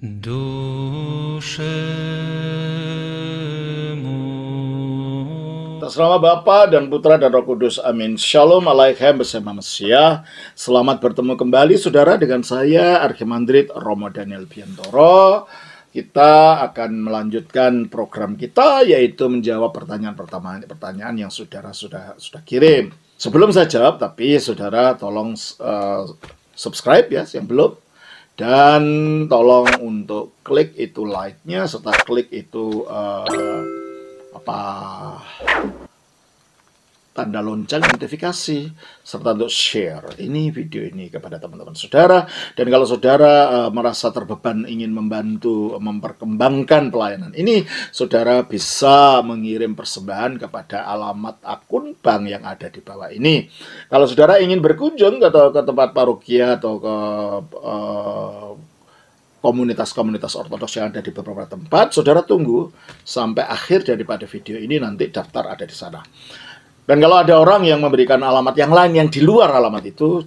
Atas nama Bapa dan Putra dan Roh Kudus, amin. Shalom Aleichem bersama Mesiah. Selamat bertemu kembali saudara dengan saya Archimandrit Romo Daniel Biantoro. Kita akan melanjutkan program kita, yaitu menjawab pertanyaan yang saudara sudah kirim. Sebelum saya jawab, tapi saudara tolong subscribe ya yang belum, dan tolong untuk klik itu like-nya serta klik itu tanda lonceng notifikasi, serta untuk share ini video ini kepada teman-teman saudara. Dan kalau saudara merasa terbeban ingin membantu memperkembangkan pelayanan ini, saudara bisa mengirim persembahan kepada alamat akun bank yang ada di bawah ini. Kalau saudara ingin berkunjung ke tempat parokia atau ke komunitas-komunitas ortodoks yang ada di beberapa tempat, saudara tunggu sampai akhir daripada video ini, nanti daftar ada di sana. Dan kalau ada orang yang memberikan alamat yang lain yang di luar alamat itu,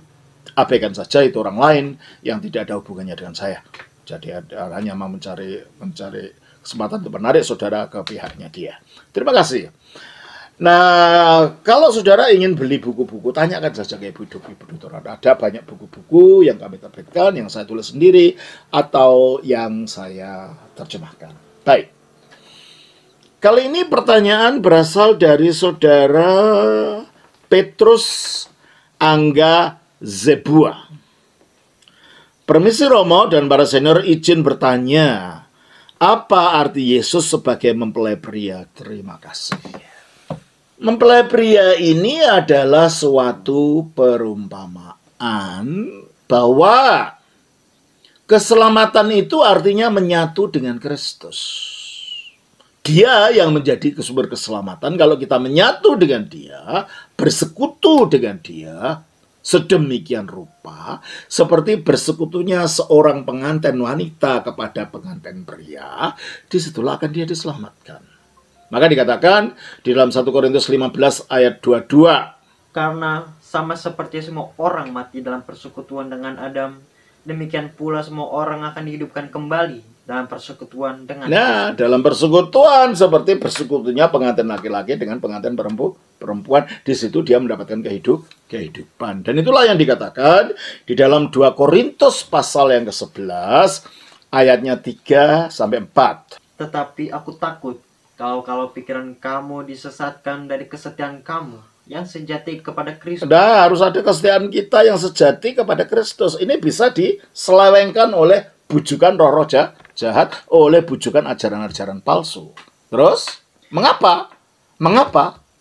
abaikan saja, itu orang lain yang tidak ada hubungannya dengan saya. Jadi hanya mau mencari kesempatan untuk menarik saudara ke pihaknya dia. Terima kasih. Nah, kalau saudara ingin beli buku-buku, tanyakan saja ke Ibu Tutor. Ada banyak buku-buku yang kami terbitkan, yang saya tulis sendiri, atau yang saya terjemahkan. Baik. Kali ini pertanyaan berasal dari saudara Petrus Angga Zebua. Permisi Romo dan para senior, izin bertanya, apa arti Yesus sebagai mempelai pria? Terima kasih. Mempelai pria ini adalah suatu perumpamaan bahwa keselamatan itu artinya menyatu dengan Kristus. Dia yang menjadi sumber keselamatan. Kalau kita menyatu dengan dia, bersekutu dengan dia, sedemikian rupa, seperti bersekutunya seorang pengantin wanita kepada pengantin pria, disitulah akan dia diselamatkan. Maka dikatakan di dalam 1 Korintus 15 ayat 22. Karena sama seperti semua orang mati dalam persekutuan dengan Adam, demikian pula semua orang akan dihidupkan kembali dalam persekutuan dengan Kristus. Dalam persekutuan seperti bersekutunya pengantin laki-laki dengan pengantin perempuan, di situ dia mendapatkan kehidupan. Dan itulah yang dikatakan di dalam 2 Korintus pasal yang ke-11 ayatnya 3 sampai 4. Tetapi aku takut kalau pikiran kamu disesatkan dari kesetiaan kamu yang sejati kepada Kristus. Harus ada kesetiaan kita yang sejati kepada Kristus. Ini bisa diselewengkan oleh bujukan roh-roh jahat, oleh bujukan ajaran-ajaran palsu. Terus, mengapa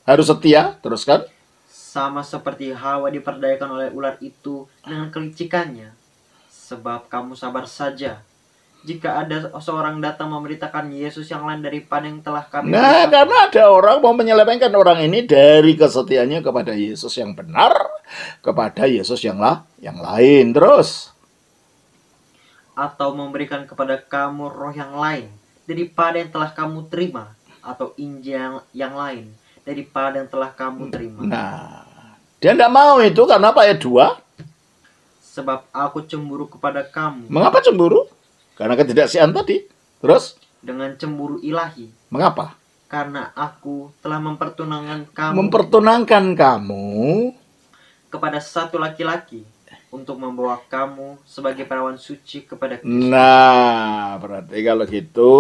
harus setia? Teruskan. Sama seperti Hawa diperdayakan oleh ular itu dengan kelicikannya. Sebab kamu sabar saja jika ada seorang datang memberitakan Yesus yang lain daripada yang telah kami beritakan. Karena ada orang mau menyelewengkan orang ini dari kesetiaannya kepada Yesus yang benar, kepada Yesus yang lain. Terus, atau memberikan kepada kamu roh yang lain daripada yang telah kamu terima, atau Injil yang lain daripada yang telah kamu terima. Dia tidak mau itu karena apa? Ayat 2. Sebab aku cemburu kepada kamu. Mengapa cemburu? Karena ketidaksiaan tadi. Terus? Dengan cemburu ilahi. Mengapa? Karena aku telah mempertunangkan kamu kepada satu laki-laki, untuk membawa kamu sebagai perawan suci kepada Kristus. Berarti kalau gitu,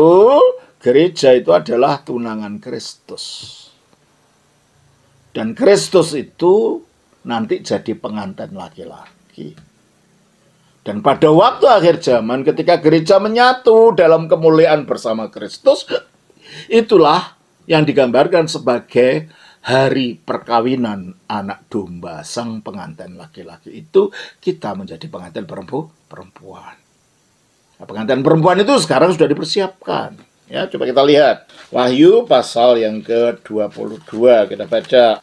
gereja itu adalah tunangan Kristus. Dan Kristus itu nanti jadi pengantin laki-laki. Dan pada waktu akhir zaman, ketika gereja menyatu dalam kemuliaan bersama Kristus, itulah yang digambarkan sebagai hari perkawinan anak domba, sang pengantin laki-laki. Itu kita menjadi pengantin perempuan. Nah, pengantin perempuan itu sekarang sudah dipersiapkan. Ya, coba kita lihat. Wahyu pasal yang ke-22. Kita baca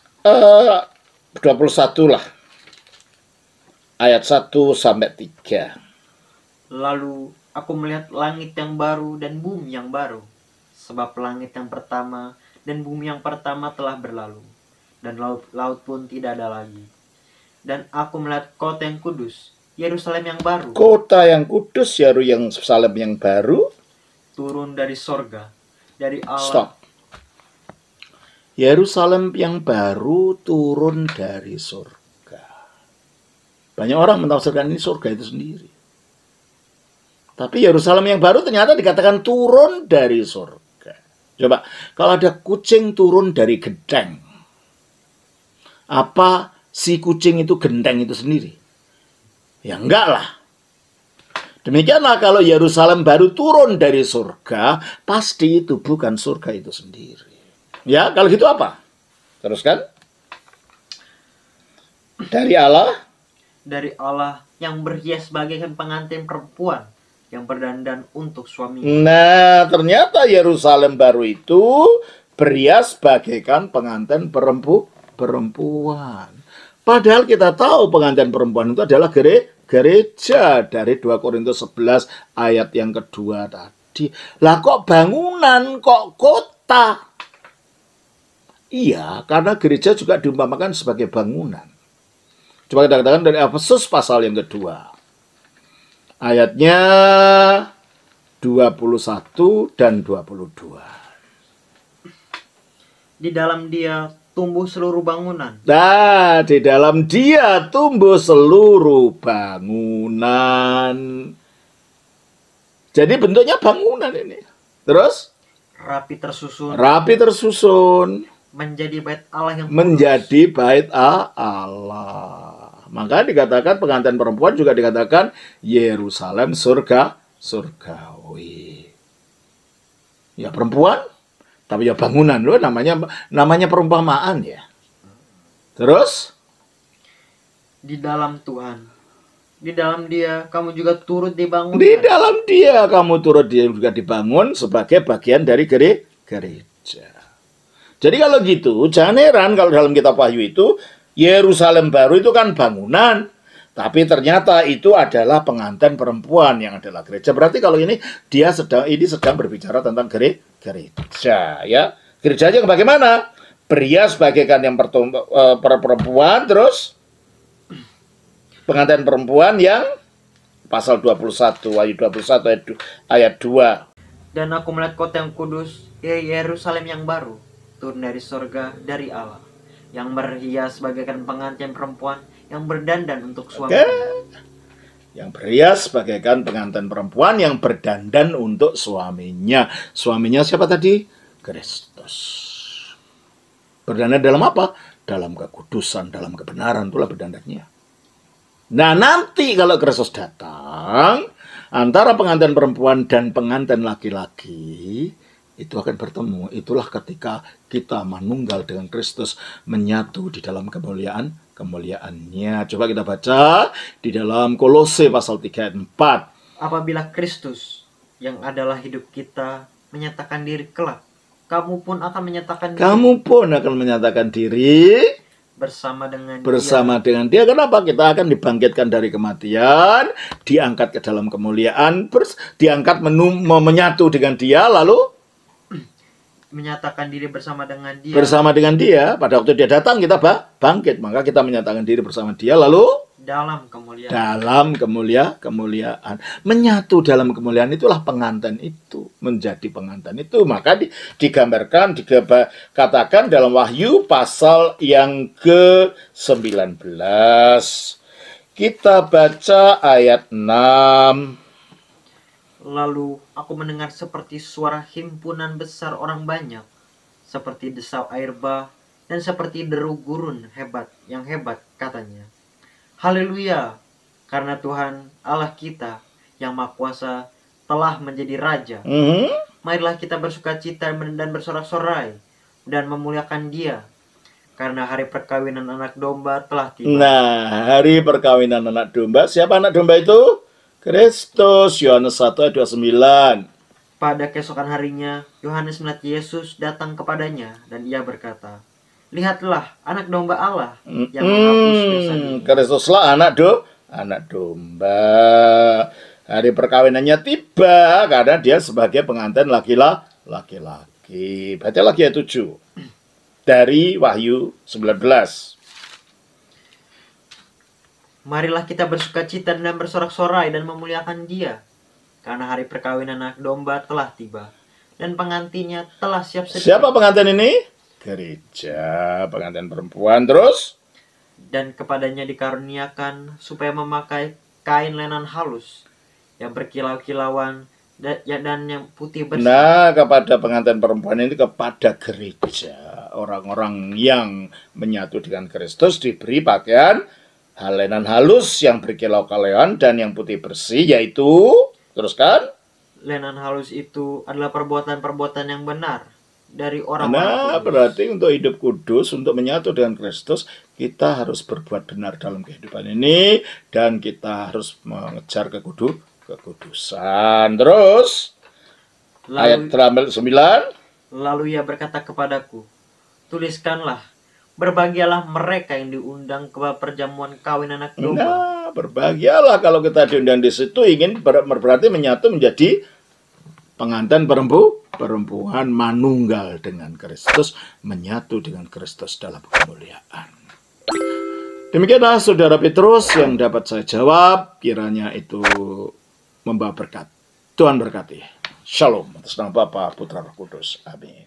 21 lah. Ayat 1 sampai 3. Lalu aku melihat langit yang baru dan bumi yang baru. Sebab langit yang pertama dan bumi yang pertama telah berlalu, dan laut pun tidak ada lagi. Dan aku melihat kota yang kudus, Yerusalem yang baru Kota yang kudus, Yerusalem yang baru. turun dari sorga, dari Allah. Stop. Yerusalem yang baru turun dari surga. Banyak orang mentafsirkan ini surga itu sendiri. Tapi Yerusalem yang baru ternyata dikatakan turun dari surga. Coba, kalau ada kucing turun dari genteng, apa si kucing itu genteng itu sendiri? Ya enggak lah. Demikianlah kalau Yerusalem baru turun dari surga, pasti itu bukan surga itu sendiri. Ya, kalau gitu apa? Teruskan. Dari Allah. Dari Allah yang berhias bagaikan pengantin perempuan yang berdandan untuk suaminya. Nah, ternyata Yerusalem baru itu berhias bagaikan pengantin perempuan. Padahal kita tahu pengantin perempuan itu adalah gereja dari 2 Korintus 11 ayat yang kedua tadi. Lah kok bangunan, kok kota? Iya, karena gereja juga diumpamakan sebagai bangunan. Coba kita katakan dari Efesus pasal yang kedua. Ayatnya 21 dan 22. Di dalam Dia tumbuh seluruh bangunan. Nah, di dalam Dia tumbuh seluruh bangunan. Jadi bentuknya bangunan ini. Terus? Rapi tersusun. Menjadi bait Allah yang menjadi bait Allah. Maka dikatakan pengantin perempuan juga dikatakan Yerusalem surgawi. Ya perempuan, tapi ya bangunan loh, namanya perumpamaan ya. Terus di dalam Tuhan. Di dalam Dia kamu juga turut dibangun. Di dalam Dia kamu turut juga dibangun sebagai bagian dari gereja. Jadi kalau gitu, jangan heran kalau dalam kitab Wahyu itu, Yerusalem baru itu kan bangunan. Tapi ternyata itu adalah pengantin perempuan yang adalah gereja. Berarti kalau ini, sedang berbicara tentang gereja. Ya. Gerejanya yang bagaimana? Berhias bagaikan yang perempuan, terus pengantin perempuan yang pasal 21, Wahyu 21 ayat 2. Dan aku melihat kota yang kudus, Yerusalem yang baru, turun dari sorga, dari Allah, yang berhias bagaikan pengantin perempuan yang berdandan untuk suaminya. Yang berhias bagaikan pengantin perempuan yang berdandan untuk suaminya. Suaminya siapa tadi? Kristus. Berdandan dalam apa? Dalam kekudusan, dalam kebenaran, itulah berdandannya. Nah, nanti kalau Kristus datang, antara pengantin perempuan dan pengantin laki-laki itu akan bertemu. Itulah ketika kita manunggal dengan Kristus, menyatu di dalam kemuliaannya. Coba kita baca di dalam Kolose pasal 3 ayat 4. Apabila Kristus yang adalah hidup kita menyatakan diri kelak, kamu pun akan menyatakan diri bersama dengan Dia. Kenapa? Kita akan dibangkitkan dari kematian, diangkat ke dalam kemuliaan, diangkat menyatu dengan Dia, lalu menyatakan diri bersama dengan Dia. Bersama dengan Dia, pada waktu Dia datang kita bangkit, maka kita menyatakan diri bersama Dia, lalu dalam kemuliaan. Menyatu dalam kemuliaan, itulah pengantin itu, menjadi pengantin itu. Maka digambarkan, dikatakan dalam Wahyu pasal yang ke-19. Kita baca ayat 6. Lalu aku mendengar seperti suara himpunan besar orang banyak, seperti desau air bah, dan seperti deru gurun yang hebat, katanya. Haleluya, karena Tuhan Allah kita yang Maha Kuasa telah menjadi Raja. Marilah kita bersukacita dan bersorak-sorai dan memuliakan Dia, karena hari perkawinan anak domba telah tiba. Nah, hari perkawinan anak domba, siapa anak domba itu? Kristus. Yohanes 1 ayat 29. Pada keesokan harinya, Yohanes melihat Yesus datang kepadanya, dan ia berkata, lihatlah anak domba Allah yang menghapus dosa dunia. Kristuslah anak domba. Hari perkawinannya tiba karena Dia sebagai pengantin laki-laki. Baca lagi ayat 7 dari Wahyu 19. Marilah kita bersukacita dan bersorak-sorai dan memuliakan Dia, karena hari perkawinan anak domba telah tiba, dan pengantinnya telah siap sedia. Siapa pengantin ini? Gereja, pengantin perempuan. Terus? Dan kepadanya dikaruniakan supaya memakai kain lenan halus yang berkilau-kilauan dan yang putih bersih. Nah, kepada pengantin perempuan ini, kepada gereja, orang-orang yang menyatu dengan Kristus diberi pakaian lenan halus yang berkilau-kilauan dan yang putih bersih, yaitu, teruskan. Lenan halus itu adalah perbuatan-perbuatan yang benar dari orang-orang Nah, kudus. berarti untuk hidup kudus, untuk menyatu dengan Kristus, kita harus berbuat benar dalam kehidupan ini, dan kita harus mengejar kekudusan. Terus, ayat Lalu, 9. lalu ia berkata kepadaku, tuliskanlah, berbahagialah mereka yang diundang ke perjamuan kawin anak domba. Nah, berbahagialah kalau kita diundang di situ, ingin berarti menyatu menjadi pengantin perempuan manunggal dengan Kristus, menyatu dengan Kristus dalam kemuliaan. Demikianlah Saudara Petrus yang dapat saya jawab, kiranya itu membawa berkat. Tuhan berkati. Shalom atas nama Bapa, Putra, Roh Kudus. Amin.